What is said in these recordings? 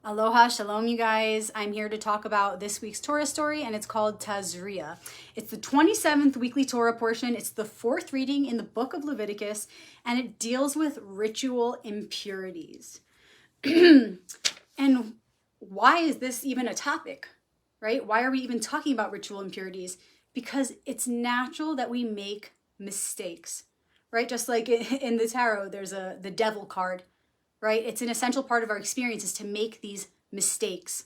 Aloha, shalom, you guys. I'm here to talk about this week's Torah story, and it's called Tazria. It's the 27th weekly Torah portion. It's the fourth reading in the book of Leviticus, and it deals with ritual impurities. And why is this even a topic, right? Why are we even talking about ritual impurities? Because it's natural that we make mistakes, right? Just like in the tarot, there's the devil card. Right? It's an essential part of our experience is to make these mistakes.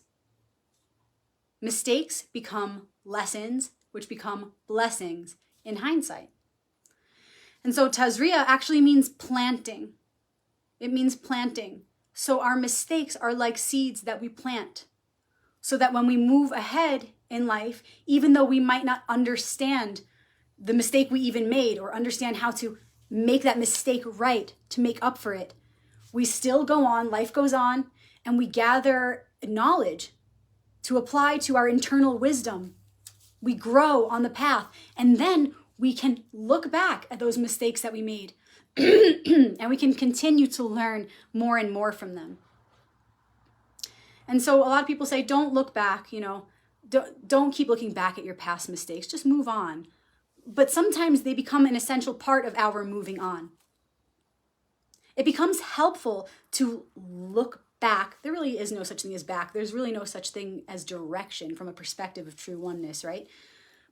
Mistakes become lessons, which become blessings in hindsight. And so Tazria actually means planting. It means planting. So our mistakes are like seeds that we plant. So that when we move ahead in life, even though we might not understand the mistake we even made or understand how to make that mistake right, to make up for it, we still go on, life goes on, and we gather knowledge to apply to our internal wisdom. We grow on the path, and then we can look back at those mistakes that we made, and we can continue to learn more and more from them. And so a lot of people say, don't look back, don't keep looking back at your past mistakes, just move on. But sometimes they become an essential part of our moving on. It becomes helpful to look back. There really is no such thing as back. There's really no such thing as direction from a perspective of true oneness, right?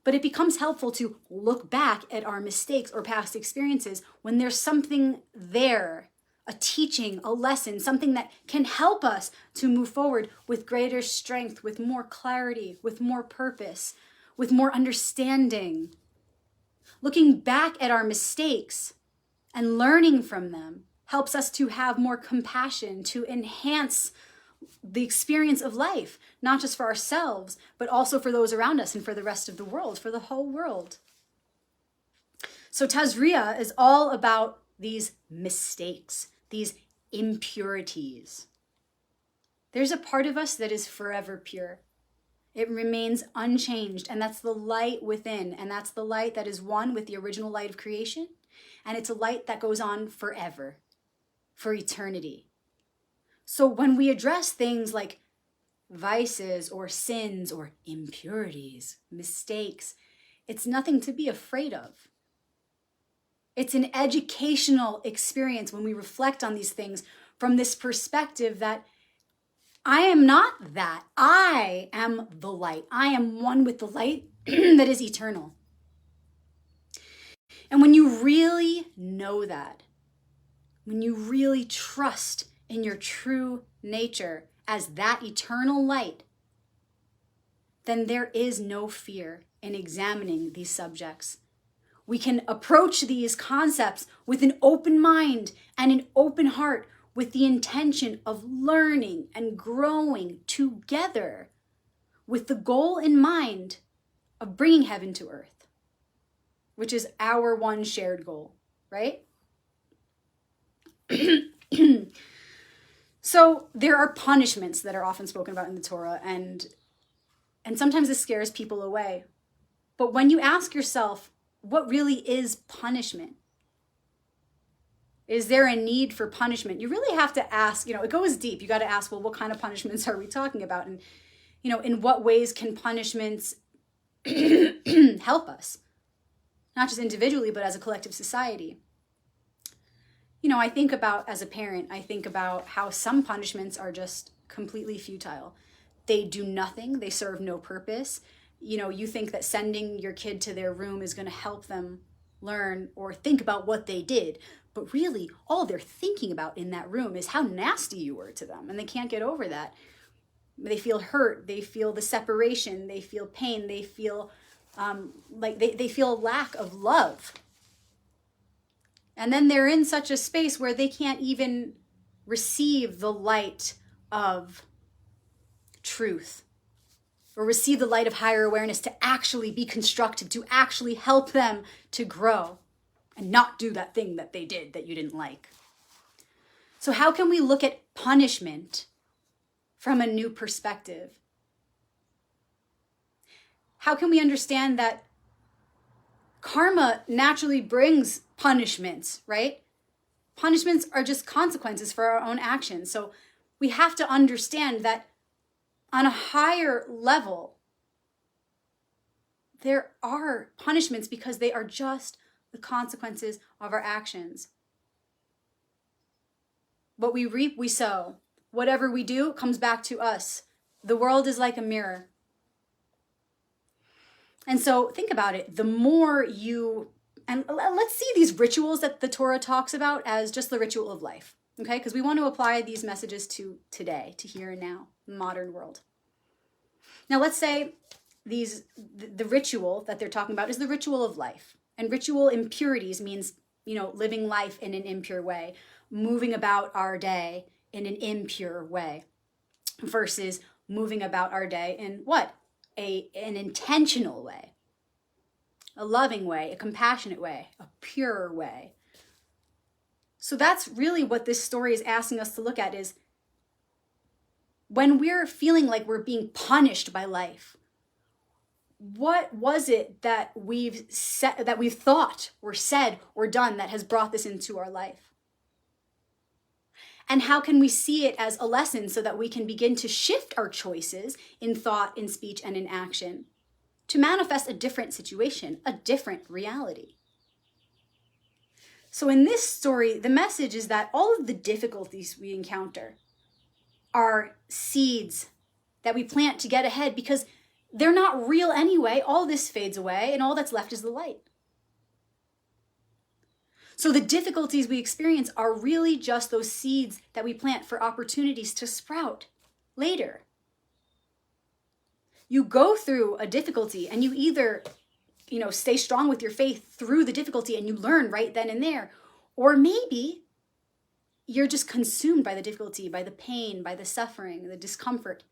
But it becomes helpful to look back at our mistakes or past experiences when there's something there, a teaching, a lesson, something that can help us to move forward with greater strength, with more clarity, with more purpose, with more understanding. Looking back at our mistakes and learning from them helps us to have more compassion, to enhance the experience of life, not just for ourselves, but also for those around us and for the rest of the world, for the whole world. So Tazria is all about these mistakes, these impurities. There's a part of us that is forever pure. It remains unchanged, and that's the light within, and that's the light that is one with the original light of creation, and it's a light that goes on forever. For eternity. So when we address things like vices or sins or impurities, mistakes, it's nothing to be afraid of. It's an educational experience when we reflect on these things from this perspective that I am not that. I am the light. I am one with the light that is eternal. And when you really know that, when you really trust in your true nature as that eternal light, then there is no fear in examining these subjects. We can approach these concepts with an open mind and an open heart with the intention of learning and growing together with the goal in mind of bringing heaven to earth, which is our one shared goal, right? So there are punishments that are often spoken about in the Torah, and sometimes this scares people away. But when you ask yourself, what really is punishment? Is there a need for punishment? You really have to ask, it goes deep. You got to ask, well, what kind of punishments are we talking about? And, in what ways can punishments help us? Not just individually, but as a collective society. I think about, as a parent, I think about how some punishments are just completely futile. They do nothing. They serve no purpose. You think that sending your kid to their room is going to help them learn or think about what they did. But really, all they're thinking about in that room is how nasty you were to them. And they can't get over that. They feel hurt. They feel the separation. They feel pain. They feel like they feel a lack of love. And then they're in such a space where they can't even receive the light of truth or receive the light of higher awareness to actually be constructive, to actually help them to grow and not do that thing that they did that you didn't like. So how can we look at punishment from a new perspective? How can we understand that karma naturally brings punishments, right? Punishments are just consequences for our own actions. So we have to understand that on a higher level, there are punishments because they are just the consequences of our actions. What we reap, we sow. Whatever we do comes back to us. The world is like a mirror. And so think about it. The more you, and let's see these rituals that the Torah talks about as just the ritual of life, okay? Because we want to apply these messages to today, to here and now, modern world. Now let's say the ritual that they're talking about is the ritual of life. And ritual impurities means, living life in an impure way, moving about our day in an impure way versus moving about our day in what? An intentional way, a loving way, a compassionate way, a pure way. So that's really what this story is asking us to look at is when we're feeling like we're being punished by life, what was it that we've thought or said or done that has brought this into our life? And how can we see it as a lesson so that we can begin to shift our choices in thought, in speech, and in action to manifest a different situation, a different reality? So in this story, the message is that all of the difficulties we encounter are seeds that we plant to get ahead because they're not real anyway. All this fades away and all that's left is the light. So the difficulties we experience are really just those seeds that we plant for opportunities to sprout later. You go through a difficulty and you either, stay strong with your faith through the difficulty and you learn right then and there, or maybe you're just consumed by the difficulty, by the pain, by the suffering, the discomfort.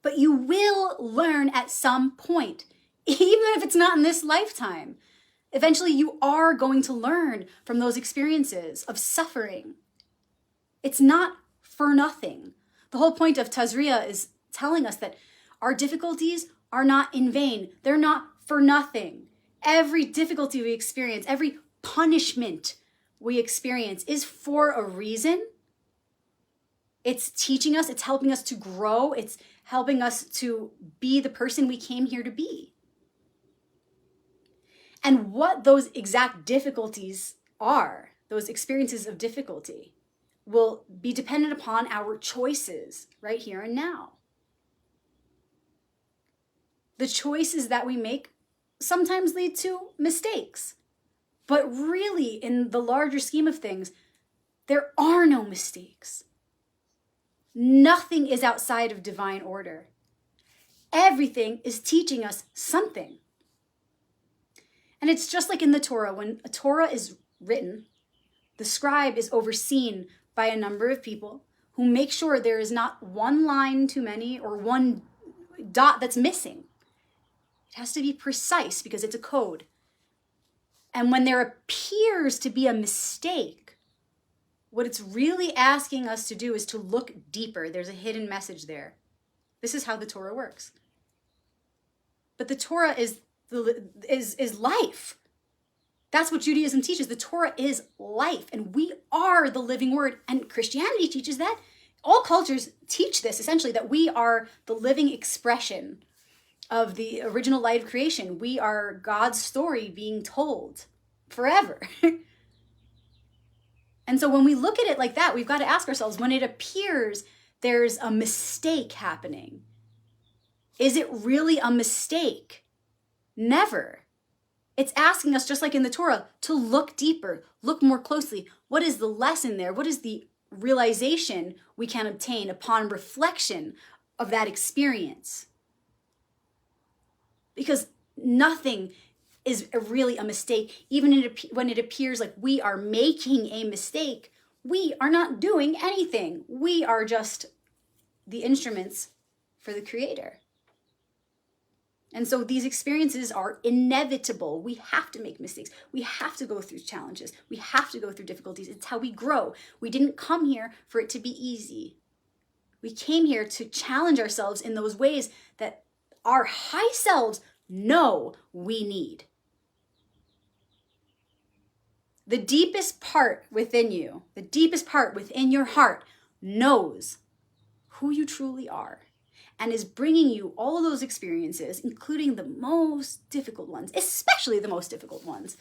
But you will learn at some point, even if it's not in this lifetime. Eventually, you are going to learn from those experiences of suffering. It's not for nothing. The whole point of Tazria is telling us that our difficulties are not in vain. They're not for nothing. Every difficulty we experience, every punishment we experience is for a reason. It's teaching us, it's helping us to grow, it's helping us to be the person we came here to be. And what those exact difficulties are, those experiences of difficulty, will be dependent upon our choices right here and now. The choices that we make sometimes lead to mistakes. But really, in the larger scheme of things, there are no mistakes. Nothing is outside of divine order. Everything is teaching us something. And it's just like in the Torah. When a Torah is written, the scribe is overseen by a number of people who make sure there is not one line too many or one dot that's missing. It has to be precise because it's a code. And when there appears to be a mistake, what it's really asking us to do is to look deeper. There's a hidden message there. This is how the Torah works. But the Torah is life. That's what Judaism teaches. The Torah is life, and we are the living word. And Christianity teaches that. All cultures teach this, essentially, that we are the living expression of the original light of creation. We are God's story being told forever. And so when we look at it like that, we've got to ask ourselves, when it appears there's a mistake happening, is it really a mistake? Never. It's asking us, just like in the Torah, to look deeper, look more closely. What is the lesson there? What is the realization we can obtain upon reflection of that experience? Because nothing is really a mistake. Even when it appears like we are making a mistake, we are not doing anything. We are just the instruments for the Creator. And so these experiences are inevitable. We have to make mistakes. We have to go through challenges. We have to go through difficulties. It's how we grow. We didn't come here for it to be easy. We came here to challenge ourselves in those ways that our high selves know we need. The deepest part within you, the deepest part within your heart knows who you truly are and is bringing you all of those experiences, including the most difficult ones, especially the most difficult ones,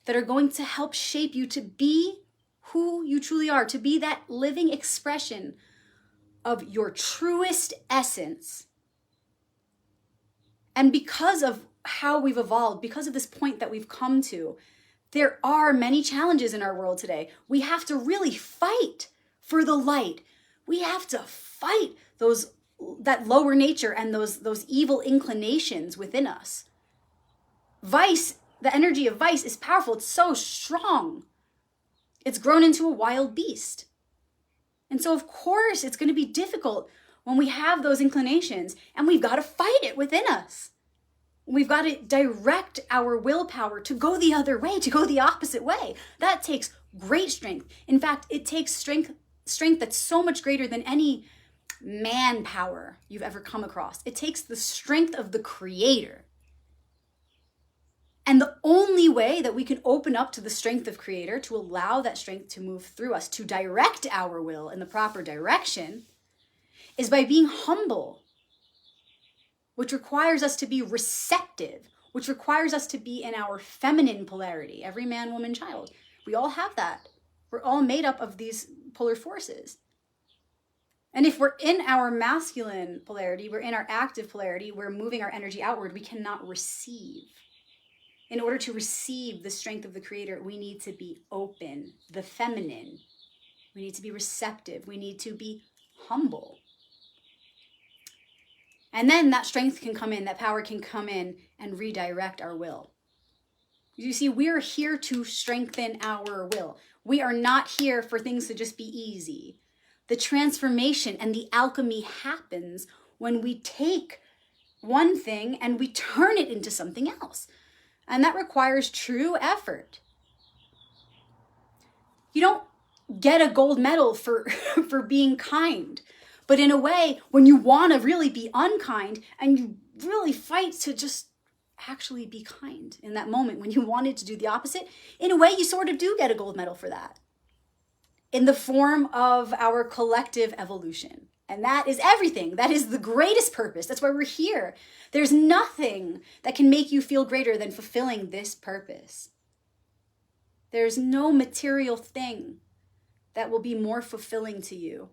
that are going to help shape you to be who you truly are, to be that living expression of your truest essence. And because of how we've evolved, because of this point that we've come to, there are many challenges in our world today. We have to really fight for the light. We have to fight that lower nature and those evil inclinations within us. Vice, the energy of vice is powerful. It's so strong. It's grown into a wild beast. And so, of course, it's going to be difficult when we have those inclinations, and we've got to fight it within us. We've got to direct our willpower to go the other way, to go the opposite way. That takes great strength. In fact, it takes strength that's so much greater than any manpower you've ever come across. It takes the strength of the Creator. And the only way that we can open up to the strength of Creator, to allow that strength to move through us, to direct our will in the proper direction, is by being humble, which requires us to be receptive, which requires us to be in our feminine polarity. Every man, woman, child. We all have that. We're all made up of these polar forces. And if we're in our masculine polarity, we're in our active polarity, we're moving our energy outward, we cannot receive. In order to receive the strength of the Creator, we need to be open, the feminine. We need to be receptive. We need to be humble. And then that strength can come in, that power can come in and redirect our will. You see, we're here to strengthen our will. We are not here for things to just be easy. The transformation and the alchemy happens when we take one thing and we turn it into something else. And that requires true effort. You don't get a gold medal for being kind. But in a way, when you want to really be unkind and you really fight to just actually be kind in that moment when you wanted to do the opposite, in a way, you sort of do get a gold medal for that in the form of our collective evolution. And that is everything. That is the greatest purpose. That's why we're here. There's nothing that can make you feel greater than fulfilling this purpose. There's no material thing that will be more fulfilling to you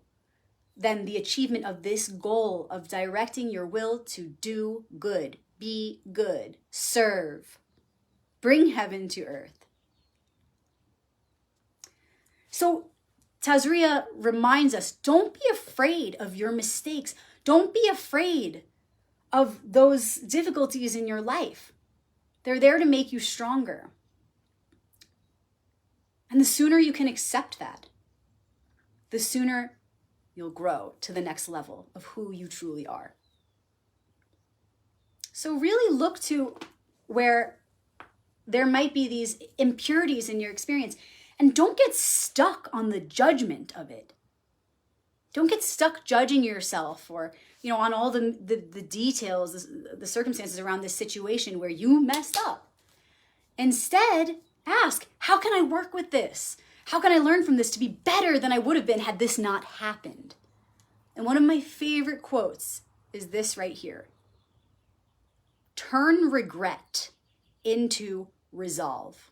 than the achievement of this goal of directing your will to do good, be good, serve, bring heaven to earth. So Tazria reminds us, don't be afraid of your mistakes. Don't be afraid of those difficulties in your life. They're there to make you stronger. And the sooner you can accept that, the sooner you'll grow to the next level of who you truly are. So really look to where there might be these impurities in your experience, and don't get stuck on the judgment of it. Don't get stuck judging yourself or, on all the details, the circumstances around this situation where you messed up. Instead, ask, how can I work with this? How can I learn from this to be better than I would have been had this not happened? And one of my favorite quotes is this right here. Turn regret into resolve.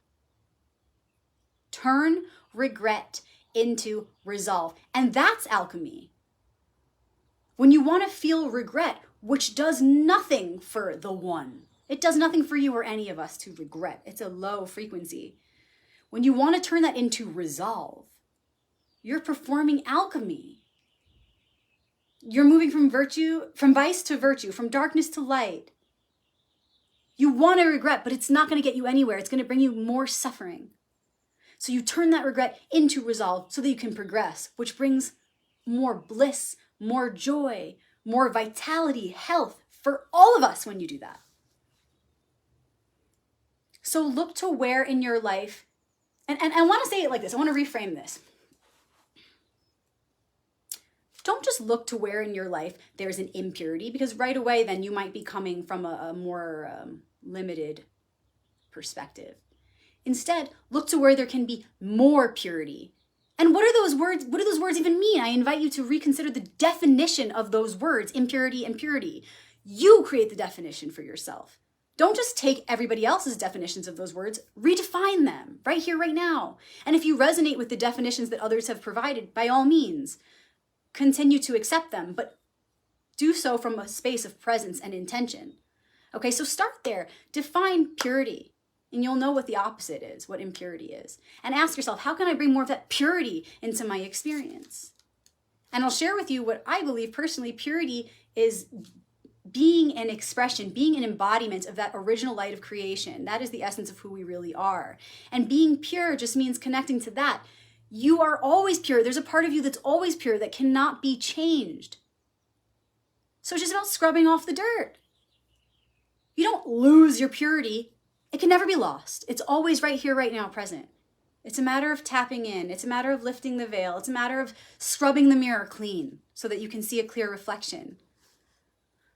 Turn regret into resolve. And that's alchemy. When you want to feel regret, which does nothing for the one, it does nothing for you or any of us to regret. It's a low frequency. When you want to turn that into resolve, you're performing alchemy. You're moving from vice to virtue, from darkness to light. You want to regret, but it's not going to get you anywhere. It's going to bring you more suffering. So you turn that regret into resolve so that you can progress, which brings more bliss, more joy, more vitality, health for all of us when you do that. So look to where in your life, and I want to say it like this. I want to reframe this. Don't just look to where in your life there's an impurity, because right away then you might be coming from a more limited perspective. Instead, look to where there can be more purity. And what are those words? What do those words even mean? I invite you to reconsider the definition of those words, impurity and purity. You create the definition for yourself. Don't just take everybody else's definitions of those words, redefine them right here, right now. And if you resonate with the definitions that others have provided, by all means, continue to accept them, but do so from a space of presence and intention. Okay, so start there. Define purity. And you'll know what the opposite is, what impurity is. And ask yourself, how can I bring more of that purity into my experience? And I'll share with you what I believe personally, purity is being an expression, being an embodiment of that original light of creation. That is the essence of who we really are. And being pure just means connecting to that. You are always pure. There's a part of you that's always pure that cannot be changed. So it's just about scrubbing off the dirt. You don't lose your purity. It can never be lost. It's always right here, right now, present. It's a matter of tapping in. It's a matter of lifting the veil. It's a matter of scrubbing the mirror clean so that you can see a clear reflection.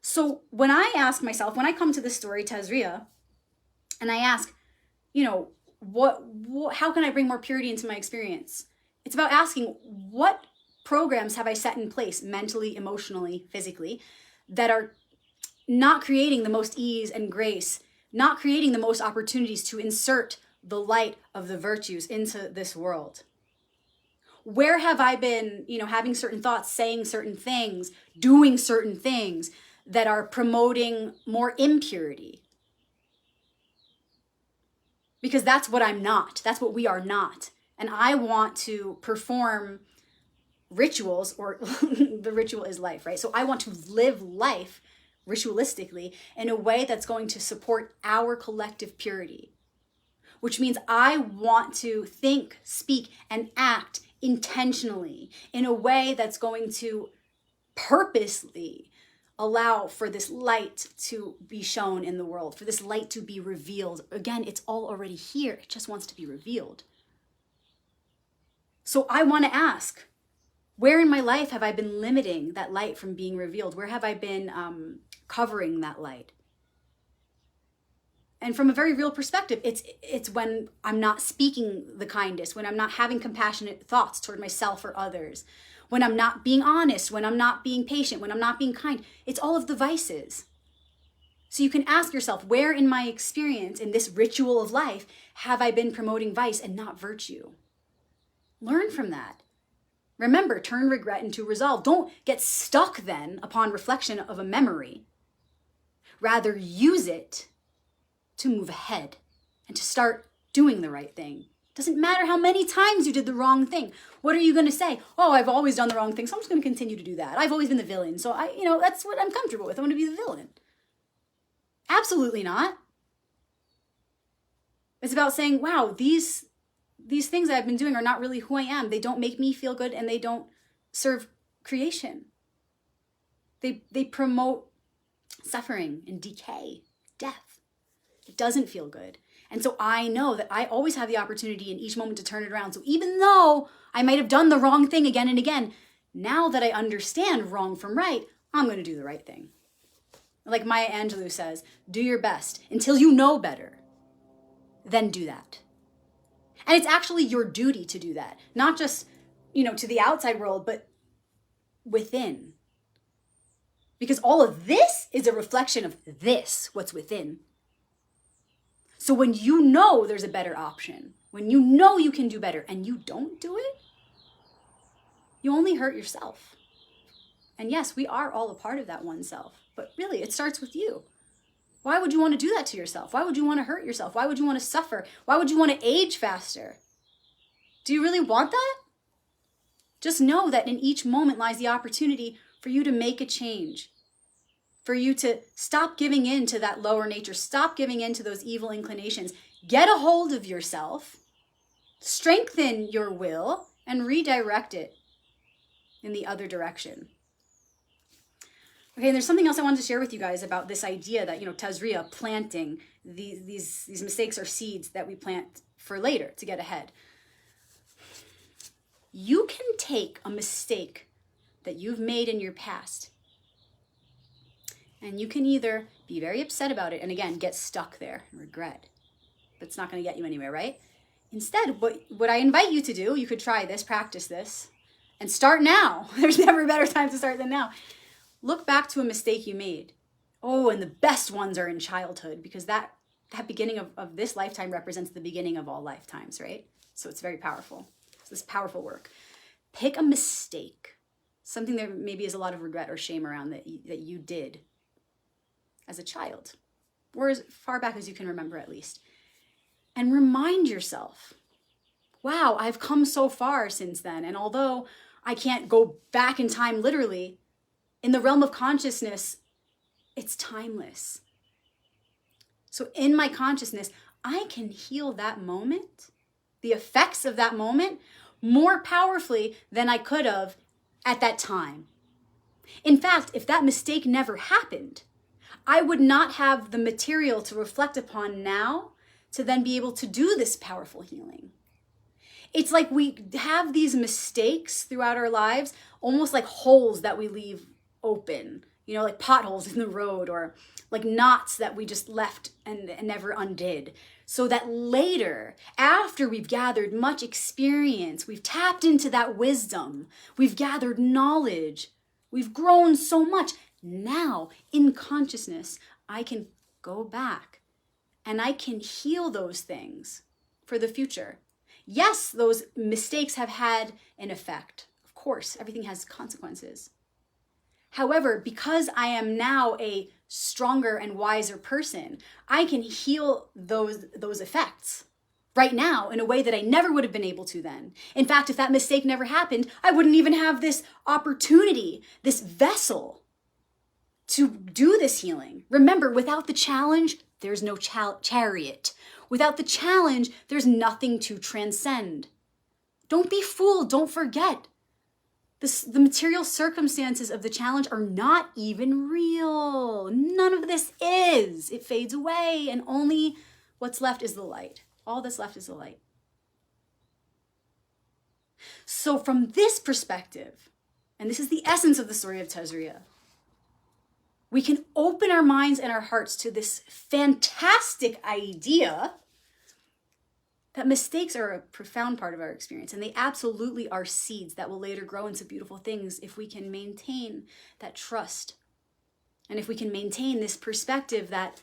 So when I ask myself, when I come to this story, Tazria, and I ask, how can I bring more purity into my experience? It's about asking, what programs have I set in place mentally, emotionally, physically, that are not creating the most ease and grace, not creating the most opportunities to insert the light of the virtues into this world? Where have I been, having certain thoughts, saying certain things, doing certain things that are promoting more impurity? Because that's what I'm not. That's what we are not. And I want to perform rituals, or the ritual is life, right? So I want to live life ritualistically in a way that's going to support our collective purity, which means I want to think, speak, and act intentionally in a way that's going to purposely allow for this light to be shown in the world, for this light to be revealed. Again, it's all already here. It just wants to be revealed. So I want to ask, where in my life have I been limiting that light from being revealed? Where have I been covering that light? And from a very real perspective, it's when I'm not speaking the kindest, when I'm not having compassionate thoughts toward myself or others, when I'm not being honest, when I'm not being patient, when I'm not being kind. It's all of the vices. So you can ask yourself, where in my experience, in this ritual of life, have I been promoting vice and not virtue? Learn from that. Remember, turn regret into resolve. Don't get stuck then upon reflection of a memory. Rather, use it to move ahead and to start doing the right thing. Doesn't matter how many times you did the wrong thing. What are you going to say? Oh, I've always done the wrong thing, so I'm just going to continue to do that. I've always been the villain, so that's what I'm comfortable with. I'm going to be the villain. Absolutely not. It's about saying, wow, these things that I've been doing are not really who I am. They don't make me feel good, and they don't serve creation. They promote suffering and decay, death. It doesn't feel good. And so I know that I always have the opportunity in each moment to turn it around. So even though I might have done the wrong thing again and again, now that I understand wrong from right, I'm going to do the right thing. Like Maya Angelou says, do your best until you know better. Then do that. And it's actually your duty to do that. Not just, to the outside world, but within. Because all of this is a reflection of this, what's within. So when you know there's a better option, when you know you can do better and you don't do it, you only hurt yourself. And yes, we are all a part of that one self, but really it starts with you. Why would you want to do that to yourself? Why would you want to hurt yourself? Why would you want to suffer? Why would you want to age faster? Do you really want that? Just know that in each moment lies the opportunity for you to make a change. For you to stop giving in to that lower nature, stop giving in to those evil inclinations, get a hold of yourself, strengthen your will, and redirect it in the other direction. Okay, and there's something else I wanted to share with you guys about this idea that, Tazria, planting, these mistakes are seeds that we plant for later to get ahead. You can take a mistake that you've made in your past, and you can either be very upset about it and, again, get stuck there and regret. But it's not going to get you anywhere, right? Instead, what I invite you to do, you could try this, practice this, and start now. There's never a better time to start than now. Look back to a mistake you made. Oh, and the best ones are in childhood, because that beginning of this lifetime represents the beginning of all lifetimes, right? So it's very powerful. It's this powerful work. Pick a mistake, something that maybe is a lot of regret or shame around that you did as a child, or as far back as you can remember at least. And remind yourself, wow, I've come so far since then. And although I can't go back in time literally, in the realm of consciousness, it's timeless. So in my consciousness, I can heal that moment, the effects of that moment, more powerfully than I could have at that time. In fact, if that mistake never happened, I would not have the material to reflect upon now to then be able to do this powerful healing. It's like we have these mistakes throughout our lives, almost like holes that we leave open, like potholes in the road, or like knots that we just left and never undid. So that later, after we've gathered much experience, we've tapped into that wisdom, we've gathered knowledge, we've grown so much. Now, in consciousness, I can go back and I can heal those things for the future. Yes, those mistakes have had an effect. Of course, everything has consequences. However, because I am now a stronger and wiser person, I can heal those effects right now in a way that I never would have been able to then. In fact, if that mistake never happened, I wouldn't even have this opportunity, this vessel to do this healing. Remember, without the challenge, there's no chariot. Without the challenge, there's nothing to transcend. Don't be fooled. Don't forget. The material circumstances of the challenge are not even real. None of this is. It fades away, and only what's left is the light. All that's left is the light. So from this perspective, and this is the essence of the story of Tazria, we can open our minds and our hearts to this fantastic idea that mistakes are a profound part of our experience, and they absolutely are seeds that will later grow into beautiful things if we can maintain that trust. And if we can maintain this perspective that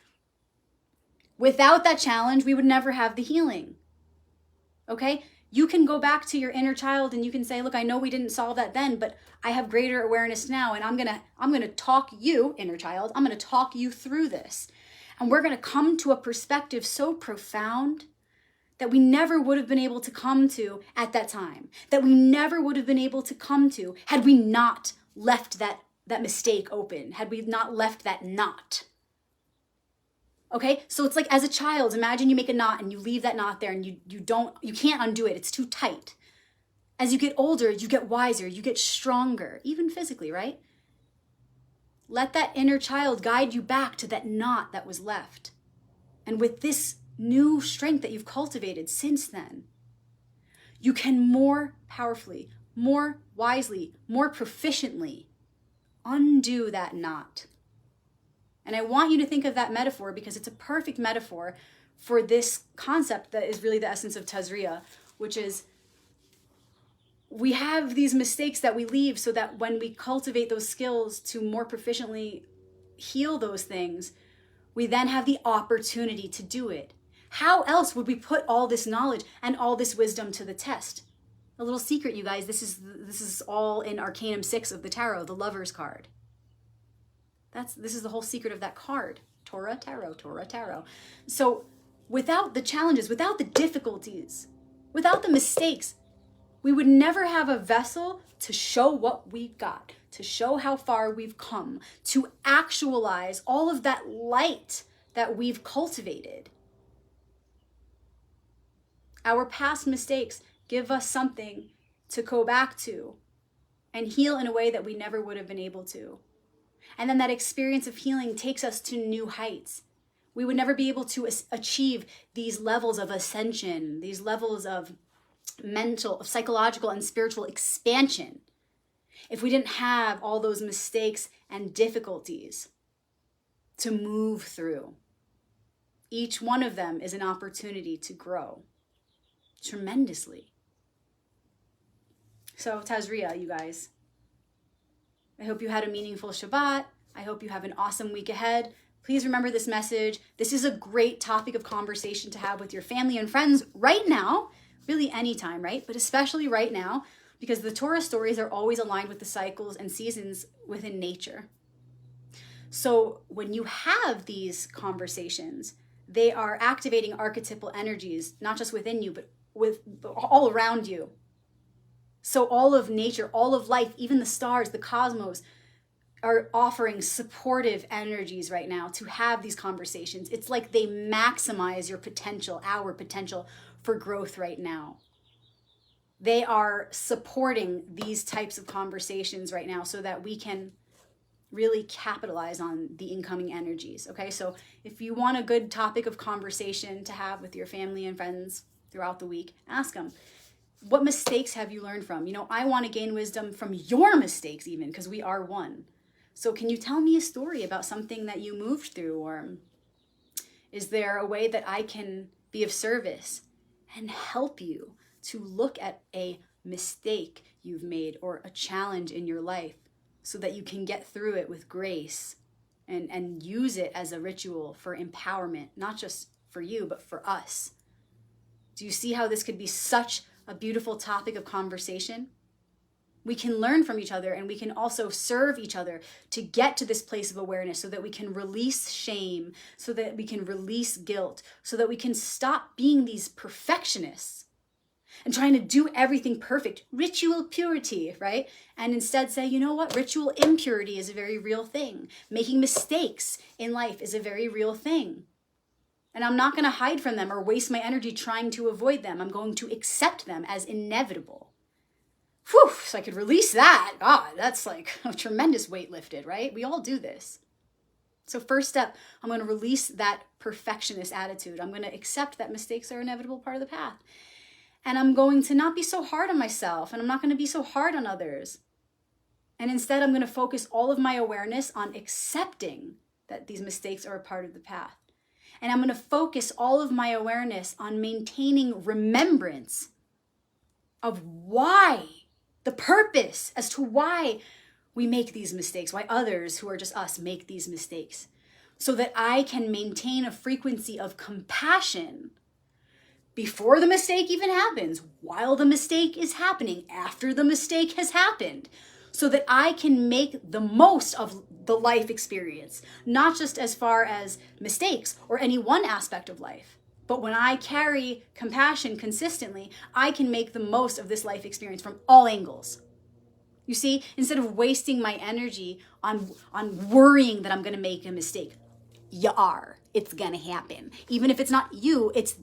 without that challenge, we would never have the healing. Okay? You can go back to your inner child and you can say, look, I know we didn't solve that then, but I have greater awareness now, and I'm gonna talk you, inner child, I'm gonna talk you through this. And we're gonna come to a perspective so profound that we never would have been able to come to at that time, that we never would have been able to come to had we not left that mistake open, had we not left that knot. Okay, so it's like as a child, imagine you make a knot and you leave that knot there and you can't undo it, it's too tight. As you get older, you get wiser, you get stronger, even physically, right? Let that inner child guide you back to that knot that was left. And with this new strength that you've cultivated since then, you can more powerfully, more wisely, more proficiently undo that knot. And I want you to think of that metaphor because it's a perfect metaphor for this concept that is really the essence of Tazria, which is we have these mistakes that we leave so that when we cultivate those skills to more proficiently heal those things, we then have the opportunity to do it. How else would we put all this knowledge and all this wisdom to the test? A little secret, you guys, this is all in Arcanum 6 of the Tarot, the Lover's card. This is the whole secret of that card. Torah, Tarot, Torah, Tarot. So without the challenges, without the difficulties, without the mistakes, we would never have a vessel to show what we've got, to show how far we've come, to actualize all of that light that we've cultivated. Our past mistakes give us something to go back to and heal in a way that we never would have been able to. And then that experience of healing takes us to new heights. We would never be able to achieve these levels of ascension, these levels of mental, of psychological and spiritual expansion if we didn't have all those mistakes and difficulties to move through. Each one of them is an opportunity to grow. tremendously. So Tazria, you guys. I hope you had a meaningful Shabbat. I hope you have an awesome week ahead. Please remember this message. This is a great topic of conversation to have with your family and friends right now, really anytime, right? But especially right now, because the Torah stories are always aligned with the cycles and seasons within nature. So when you have these conversations, they are activating archetypal energies, not just within you, but all around you. So all of nature, all of life, even the stars, the cosmos, are offering supportive energies right now to have these conversations. It's like they maximize your potential, our potential for growth right now. They are supporting these types of conversations right now so that we can really capitalize on the incoming energies, okay? So if you want a good topic of conversation to have with your family and friends throughout the week, ask them, what mistakes have you learned from? I want to gain wisdom from your mistakes even, because we are one. So can you tell me a story about something that you moved through? Or is there a way that I can be of service and help you to look at a mistake you've made or a challenge in your life so that you can get through it with grace and use it as a ritual for empowerment, not just for you, but for us? Do you see how this could be such a beautiful topic of conversation? We can learn from each other, and we can also serve each other to get to this place of awareness so that we can release shame, so that we can release guilt, so that we can stop being these perfectionists and trying to do everything perfect, ritual purity, right? And instead say, you know what? Ritual impurity is a very real thing. Making mistakes in life is a very real thing. And I'm not going to hide from them or waste my energy trying to avoid them. I'm going to accept them as inevitable. Whew, so I could release that. God, that's like a tremendous weight lifted, right? We all do this. So first step, I'm going to release that perfectionist attitude. I'm going to accept that mistakes are an inevitable part of the path. And I'm going to not be so hard on myself, and I'm not going to be so hard on others. And instead, I'm going to focus all of my awareness on accepting that these mistakes are a part of the path. And I'm going to focus all of my awareness on maintaining remembrance of why, the purpose as to why we make these mistakes, why others who are just us make these mistakes, so that I can maintain a frequency of compassion before the mistake even happens, while the mistake is happening, after the mistake has happened, so that I can make the most of the life experience, not just as far as mistakes or any one aspect of life. But when I carry compassion consistently, I can make the most of this life experience from all angles. You see, instead of wasting my energy on worrying that I'm going to make a mistake, you are. It's going to happen. Even if it's not you, it's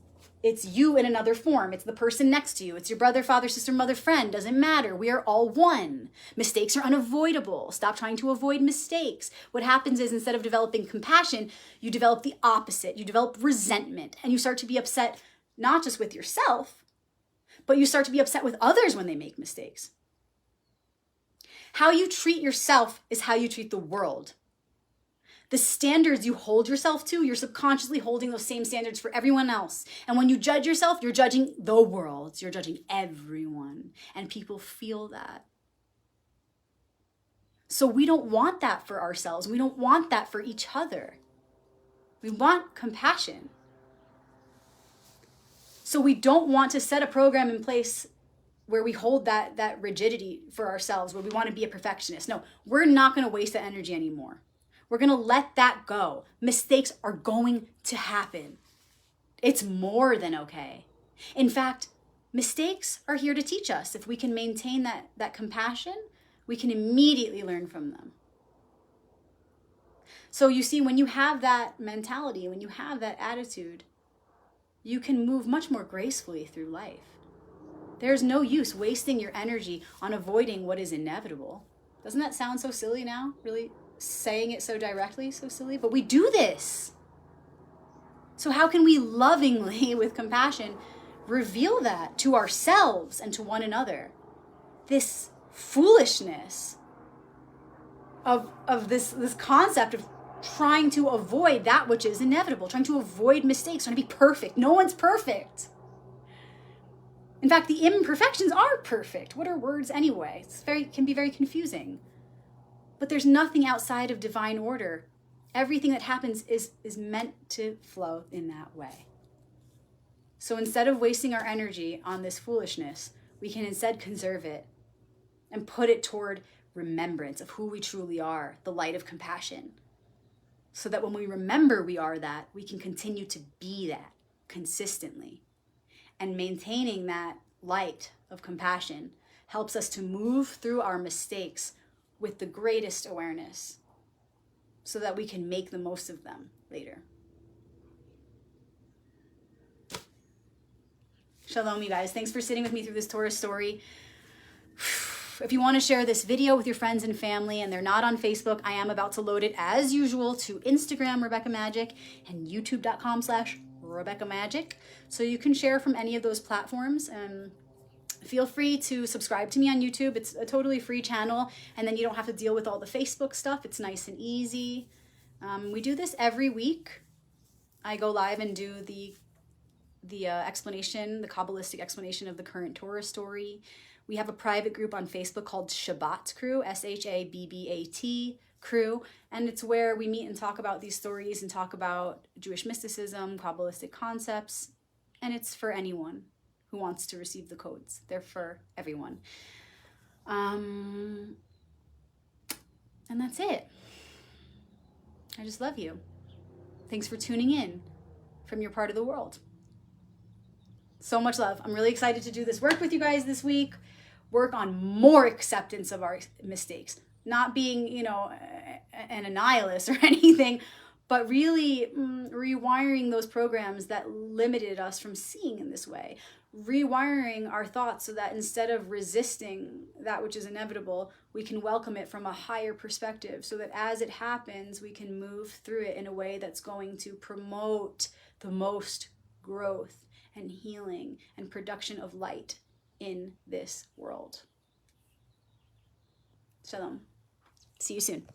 you in another form. It's the person next to you. It's your brother, father, sister, mother, friend. Doesn't matter. We are all one. Mistakes are unavoidable. Stop trying to avoid mistakes. What happens is, instead of developing compassion, you develop the opposite. You develop resentment, and you start to be upset not just with yourself, but you start to be upset with others when they make mistakes. How you treat yourself is how you treat the world. The standards you hold yourself to, you're subconsciously holding those same standards for everyone else. And when you judge yourself, you're judging the world. You're judging everyone. And people feel that. So we don't want that for ourselves. We don't want that for each other. We want compassion. So we don't want to set a program in place where we hold that rigidity for ourselves, where we want to be a perfectionist. No, we're not going to waste that energy anymore. We're going to let that go. Mistakes are going to happen. It's more than okay. In fact, mistakes are here to teach us. If we can maintain that compassion, we can immediately learn from them. So you see, when you have that mentality, when you have that attitude, you can move much more gracefully through life. There's no use wasting your energy on avoiding what is inevitable. Doesn't that sound so silly now? Really? Saying it so directly, so silly, but we do this. So how can we lovingly, with compassion, reveal that to ourselves and to one another? This foolishness of this concept of trying to avoid that which is inevitable, trying to avoid mistakes, trying to be perfect. No one's perfect. In fact, the imperfections are perfect. What are words anyway? Can be very confusing. But there's nothing outside of divine order. Everything that happens is meant to flow in that way. So instead of wasting our energy on this foolishness, we can instead conserve it and put it toward remembrance of who we truly are, the light of compassion. So that when we remember we are that, we can continue to be that consistently. And maintaining that light of compassion helps us to move through our mistakes with the greatest awareness so that we can make the most of them later. Shalom, you guys. Thanks for sitting with me through this Torah story. If you want to share this video with your friends and family and they're not on Facebook, I am about to load it as usual to Instagram, Rebecca Magic, and youtube.com/Rebecca Magic. So you can share from any of those platforms. Feel free to subscribe to me on YouTube. It's a totally free channel, and then you don't have to deal with all the Facebook stuff. It's nice and easy. We do this every week. I go live and do the explanation, the Kabbalistic explanation of the current Torah story. We have a private group on Facebook called Shabbat Crew, Shabbat Crew, and it's where we meet and talk about these stories and talk about Jewish mysticism, Kabbalistic concepts, and it's for anyone who wants to receive the codes. They're for everyone. And that's it. I just love you. Thanks for tuning in from your part of the world. So much love. I'm really excited to do this work with you guys this week. Work on more acceptance of our mistakes. Not being, an nihilist or anything, but really rewiring those programs that limited us from seeing in this way. Rewiring our thoughts so that instead of resisting that which is inevitable, we can welcome it from a higher perspective so that as it happens, we can move through it in a way that's going to promote the most growth and healing and production of light in this world. Shalom. See you soon.